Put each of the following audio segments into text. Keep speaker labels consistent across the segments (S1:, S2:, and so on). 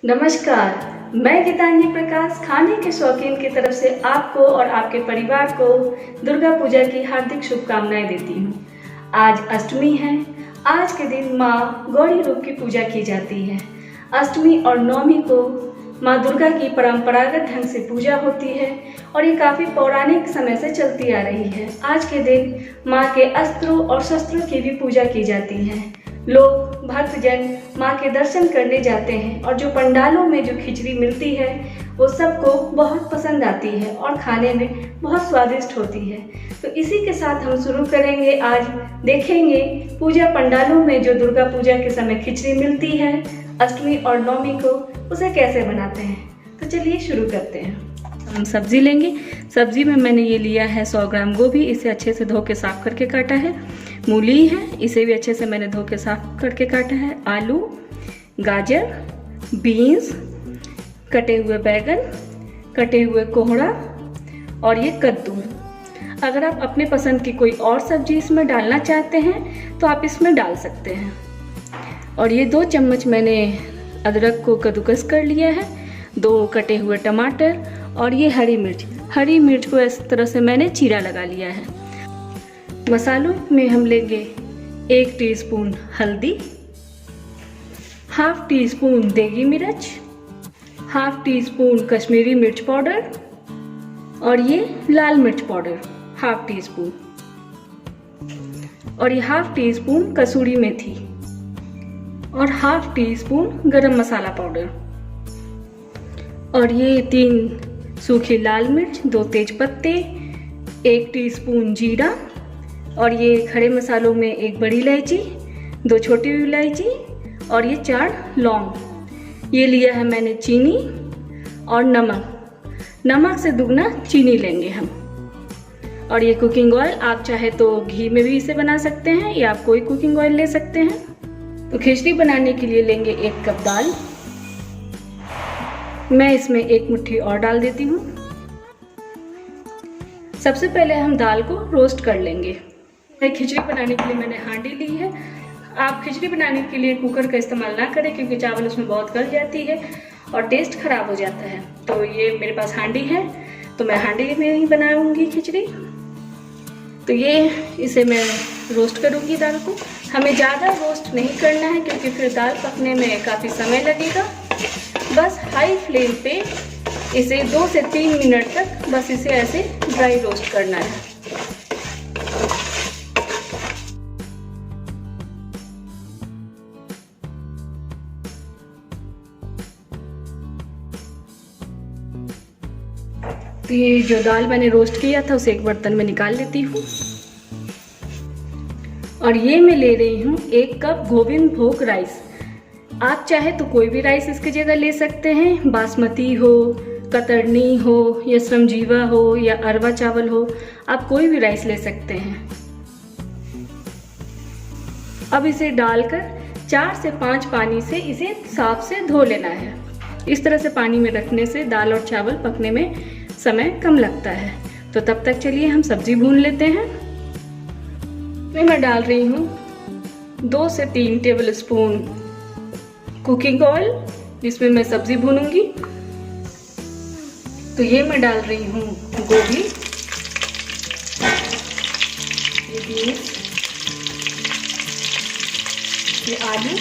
S1: नमस्कार, मैं गीतांजलि प्रकाश खाने के शौकीन की तरफ से आपको और आपके परिवार को दुर्गा पूजा की हार्दिक शुभकामनाएं देती हूँ। आज अष्टमी है। आज के दिन माँ गौरी रूप की पूजा की जाती है। अष्टमी और नवमी को माँ दुर्गा की परंपरागत ढंग से पूजा होती है और ये काफ़ी पौराणिक समय से चलती आ रही है। आज के दिन माँ के अस्त्रों और शस्त्रों की भी पूजा की जाती है। लोग भक्तजन माँ के दर्शन करने जाते हैं और जो पंडालों में जो खिचड़ी मिलती है वो सबको बहुत पसंद आती है और खाने में बहुत स्वादिष्ट होती है। तो इसी के साथ हम शुरू करेंगे। आज देखेंगे पूजा पंडालों में जो दुर्गा पूजा के समय खिचड़ी मिलती है अष्टमी और नवमी को, उसे कैसे बनाते हैं। तो चलिए शुरू करते हैं। हम सब्जी लेंगे। सब्जी में मैंने ये लिया है 100 ग्राम गोभी, इसे अच्छे से धो के साफ करके काटा है। मूली है, इसे भी अच्छे से मैंने धो के साफ करके काटा है। आलू, गाजर, बीन्स, कटे हुए बैगन, कटे हुए कोहड़ा और ये कद्दू। अगर आप अपने पसंद की कोई और सब्जी इसमें डालना चाहते हैं तो आप इसमें डाल सकते हैं। और ये 2 चम्मच मैंने अदरक को कद्दूकस कर लिया है। 2 कटे हुए टमाटर और ये हरी मिर्च को इस तरह से मैंने चीरा लगा लिया है। मसालों में हम लेंगे 1 टीस्पून हल्दी, ½ टीस्पून देगी मिर्च, ½ टीस्पून कश्मीरी मिर्च पाउडर और ये लाल मिर्च पाउडर ½ टीस्पून और ये ½ टीस्पून कसूरी मेथी और ½ टीस्पून गरम मसाला पाउडर और ये 3 सूखी लाल मिर्च, 2 तेज पत्ते, 1 टीस्पून जीरा और ये खड़े मसालों में 1 बड़ी इलायची, 2 छोटी इलायची और ये 4 लौंग। ये लिया है मैंने चीनी और नमक से दुगना चीनी लेंगे हम। और ये कुकिंग ऑयल, आप चाहे तो घी में भी इसे बना सकते हैं या आप कोई कुकिंग ऑयल ले सकते हैं। तो खिचड़ी बनाने के लिए लेंगे 1 कप दाल। मैं इसमें 1 मुट्ठी और डाल देती हूँ। सबसे पहले हम दाल को रोस्ट कर लेंगे। खिचड़ी बनाने के लिए मैंने हांडी ली है। आप खिचड़ी बनाने के लिए कुकर का इस्तेमाल ना करें क्योंकि चावल उसमें बहुत गल जाती है और टेस्ट खराब हो जाता है। तो ये मेरे पास हांडी है तो मैं हांडी में ही बनाऊंगी खिचड़ी। तो इसे मैं रोस्ट करूंगी दाल को। हमें ज़्यादा रोस्ट नहीं करना है क्योंकि फिर दाल पकने में काफ़ी समय लगेगा। बस हाई फ्लेम पे इसे 2 से 3 मिनट तक बस इसे ऐसे ड्राई रोस्ट करना है। तो ये जो दाल मैंने रोस्ट किया था उसे एक बर्तन में निकाल लेती हूँ। और ये मैं ले रही हूँ 1 कप गोविंद भोग राइस। आप चाहे तो कोई भी राइस इसकी जगह ले सकते हैं। बासमती हो, कतरनी हो या श्रमजीवा हो या अरवा चावल हो, आप कोई भी राइस ले सकते हैं। अब इसे डालकर 4 से 5 पानी से इसे साफ से धो लेना है। इस तरह से पानी में रखने से दाल और चावल पकने में समय कम लगता है। तो तब तक चलिए हम सब्जी भून लेते हैं। मैं डाल रही हूँ 2 से 3 टेबल स्पून कुकिंग ऑयल जिसमें मैं सब्जी भूनूंगी। तो ये मैं डाल रही हूँ गोभी, ये बीन्स, ये आलू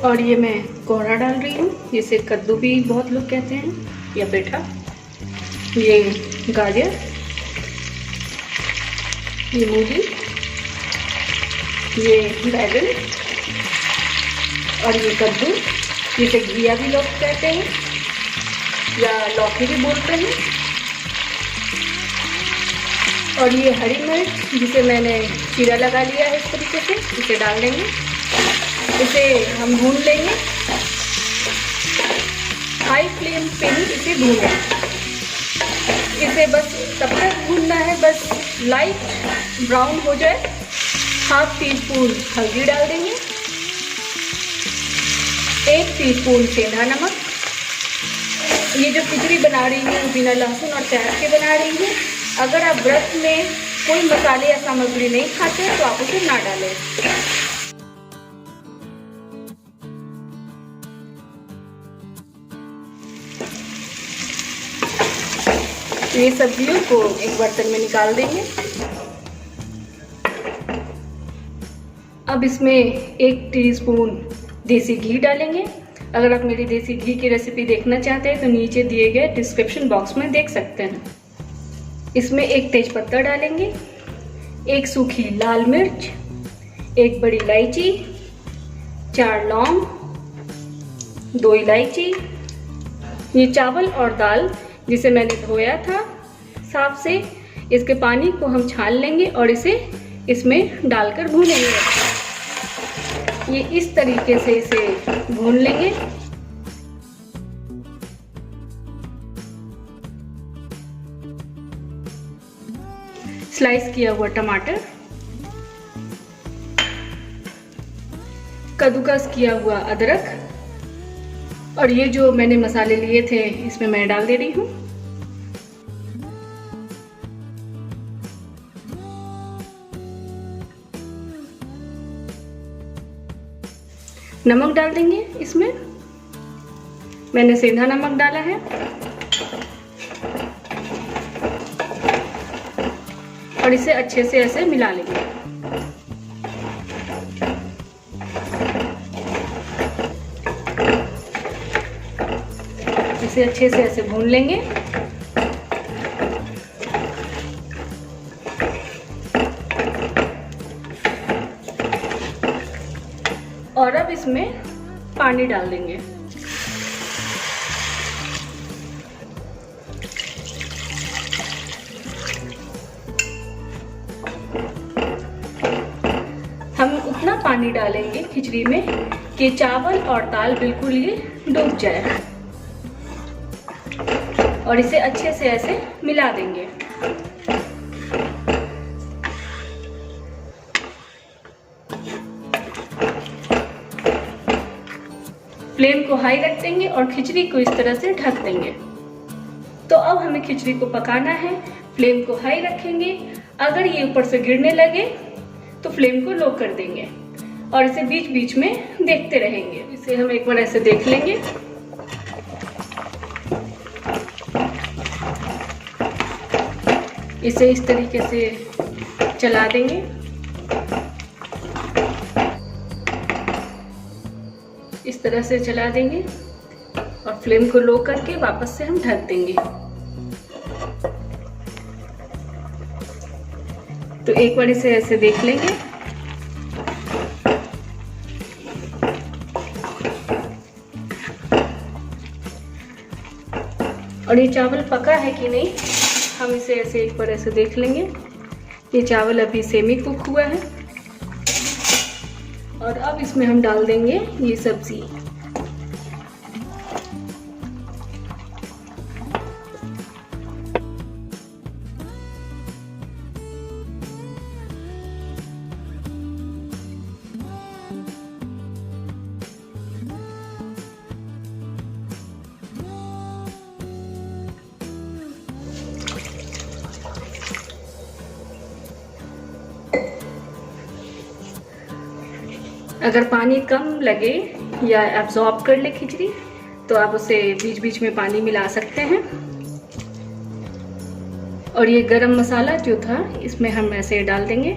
S1: और ये मैं कोहड़ा डाल रही हूँ। इसे कद्दू भी बहुत लोग कहते हैं या पेठा। ये गाजर, ये मूली, ये बैगन और ये कद्दू, जिसे घिया भी लोग कहते हैं या लौकी भी बोलते हैं। और ये हरी मिर्च जिसे मैंने चीरा लगा लिया है इस तरीके से, इसे डाल देंगे। इसे हम भून लेंगे। हाई फ्लेम पे ही इसे भूनें। इसे बस तब तक भूनना है बस लाइट ब्राउन हो जाए। ½ टीस्पून हल्दी डाल देंगे, 1 टीस्पून सेंधा नमक। ये जो खिचड़ी बना रही हूँ बिना लहसुन और प्याज के बना रही हूँ। अगर आप व्रत में कोई मसाले या सामग्री नहीं खाते तो आप उसे ना डालें। ये सब्जियों को एक बर्तन में निकाल देंगे। अब इसमें 1 टीस्पून देसी घी डालेंगे। अगर आप मेरी देसी घी की रेसिपी देखना चाहते हैं तो नीचे दिए गए डिस्क्रिप्शन बॉक्स में देख सकते हैं। इसमें 1 तेजपत्ता डालेंगे, 1 सूखी लाल मिर्च, 1 बड़ी इलायची, 4 लौंग, 2 इलायची। ये चावल और दाल जिसे मैंने धोया था साफ से, इसके पानी को हम छान लेंगे और इसे इसमें डालकर भूनेंगे। ये इस तरीके से इसे भून लेंगे। स्लाइस किया हुआ टमाटर, कद्दूकस किया हुआ अदरक, और ये जो मैंने मसाले लिए थे इसमें मैं डाल दे रही हूँ। नमक डाल देंगे इसमें, मैंने सेंधा नमक डाला है। और इसे अच्छे से ऐसे मिला लेंगे। इसे अच्छे से ऐसे भून लेंगे। और अब इसमें पानी डाल देंगे। हम उतना पानी डालेंगे खिचड़ी में कि चावल और दाल बिल्कुल ये डूब जाए, और इसे अच्छे से ऐसे मिला देंगे। फ्लेम को हाई रख देंगे और खिचड़ी को इस तरह से ढक देंगे। तो अब हमें खिचड़ी को पकाना है। फ्लेम को हाई रखेंगे। अगर ये ऊपर से गिरने लगे तो फ्लेम को लो कर देंगे और इसे बीच बीच में देखते रहेंगे। इसे हम एक बार ऐसे देख लेंगे। इसे इस तरीके से चला देंगे। इस तरह से चला देंगे और फ्लेम को लो करके वापस से हम ढक देंगे। तो एक बार इसे ऐसे देख लेंगे। और ये चावल पका है कि नहीं, हम इसे ऐसे एक बार ऐसे देख लेंगे। ये चावल अभी सेमी कुक हुआ है। और अब इसमें हम डाल देंगे ये सब्जी। अगर पानी कम लगे या एब्जॉर्ब कर ले खिचड़ी तो आप उसे बीच बीच में पानी मिला सकते हैं। और ये गरम मसाला जो था इसमें हम ऐसे डाल देंगे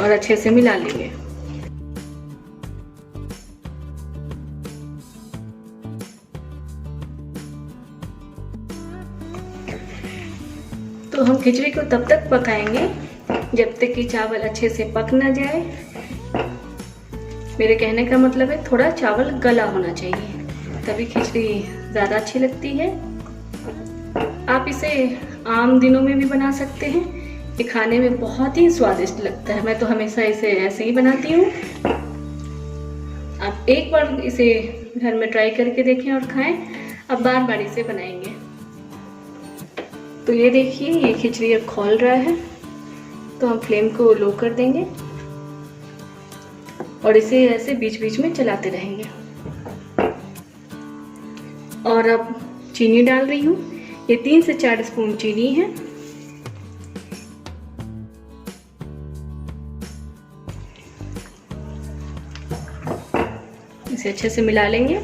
S1: और अच्छे से मिला लेंगे। तो हम खिचड़ी को तब तक पकाएंगे जब तक कि चावल अच्छे से पक ना जाए। मेरे कहने का मतलब है थोड़ा चावल गला होना चाहिए, तभी खिचड़ी ज़्यादा अच्छी लगती है। आप इसे आम दिनों में भी बना सकते हैं। ये खाने में बहुत ही स्वादिष्ट लगता है। मैं तो हमेशा इसे ऐसे ही बनाती हूँ। आप एक बार इसे घर में ट्राई करके देखें और खाएं। अब बार बार इसे बनाएंगे। तो ये देखिए, ये खिचड़ी अब खौल रहा है, तो हम फ्लेम को लो कर देंगे और इसे ऐसे बीच बीच में चलाते रहेंगे। और अब चीनी डाल रही हूँ। ये 3 से 4 स्पून चीनी है। इसे अच्छे से मिला लेंगे।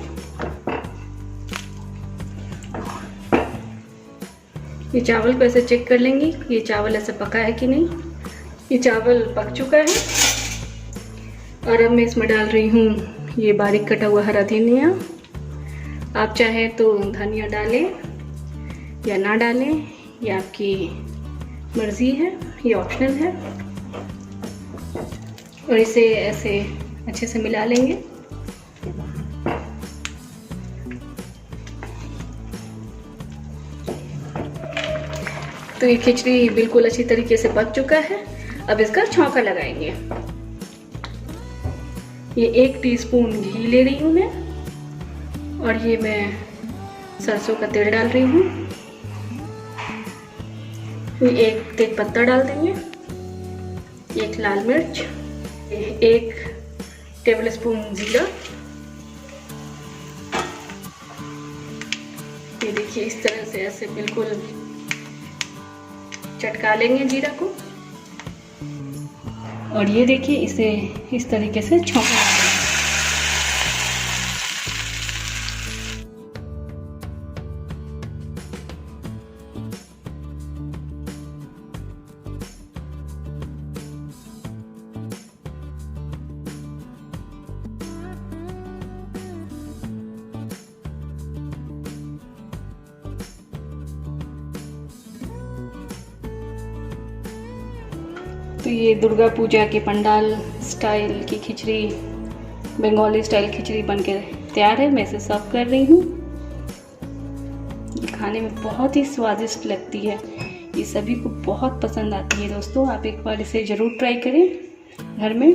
S1: ये चावल को ऐसे चेक कर लेंगे, ये चावल ऐसे पका है कि नहीं। ये चावल पक चुका है और अब मैं इसमें डाल रही हूँ ये बारीक कटा हुआ हरा धनिया। आप चाहे तो धनिया डालें या ना डालें, ये आपकी मर्ज़ी है, ये ऑप्शनल है। और इसे ऐसे अच्छे से मिला लेंगे। तो ये खिचड़ी बिल्कुल अच्छी तरीके से पक चुका है। अब इसका छौंका लगाएंगे। ये 1 टीस्पून घी ले रही हूँ मैं और ये मैं सरसों का तेल डाल रही हूँ। ये 1 तेज पत्ता डाल देंगे, 1 लाल मिर्च, 1 टेबलस्पून जीरा। ये देखिए इस तरह से ऐसे बिल्कुल चटका लेंगे जीरा को। और ये देखिए इसे इस तरीके से छौंका देंगे। तो ये दुर्गा पूजा के पंडाल स्टाइल की खिचड़ी, बंगाली स्टाइल खिचड़ी बनकर तैयार है। मैं इसे सर्व कर रही हूँ। ये खाने में बहुत ही स्वादिष्ट लगती है, ये सभी को बहुत पसंद आती है। दोस्तों आप एक बार इसे ज़रूर ट्राई करें घर में।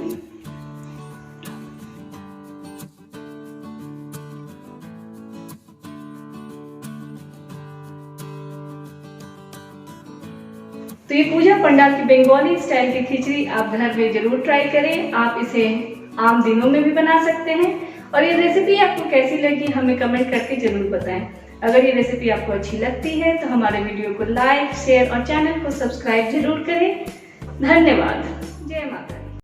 S1: तो ये पूजा पंडाल की बंगाली स्टाइल की खिचड़ी आप घर में जरूर ट्राई करें। आप इसे आम दिनों में भी बना सकते हैं। और ये रेसिपी आपको कैसी लगी हमें कमेंट करके जरूर बताएं। अगर ये रेसिपी आपको अच्छी लगती है तो हमारे वीडियो को लाइक, शेयर और चैनल को सब्सक्राइब जरूर करें। धन्यवाद। जय माता।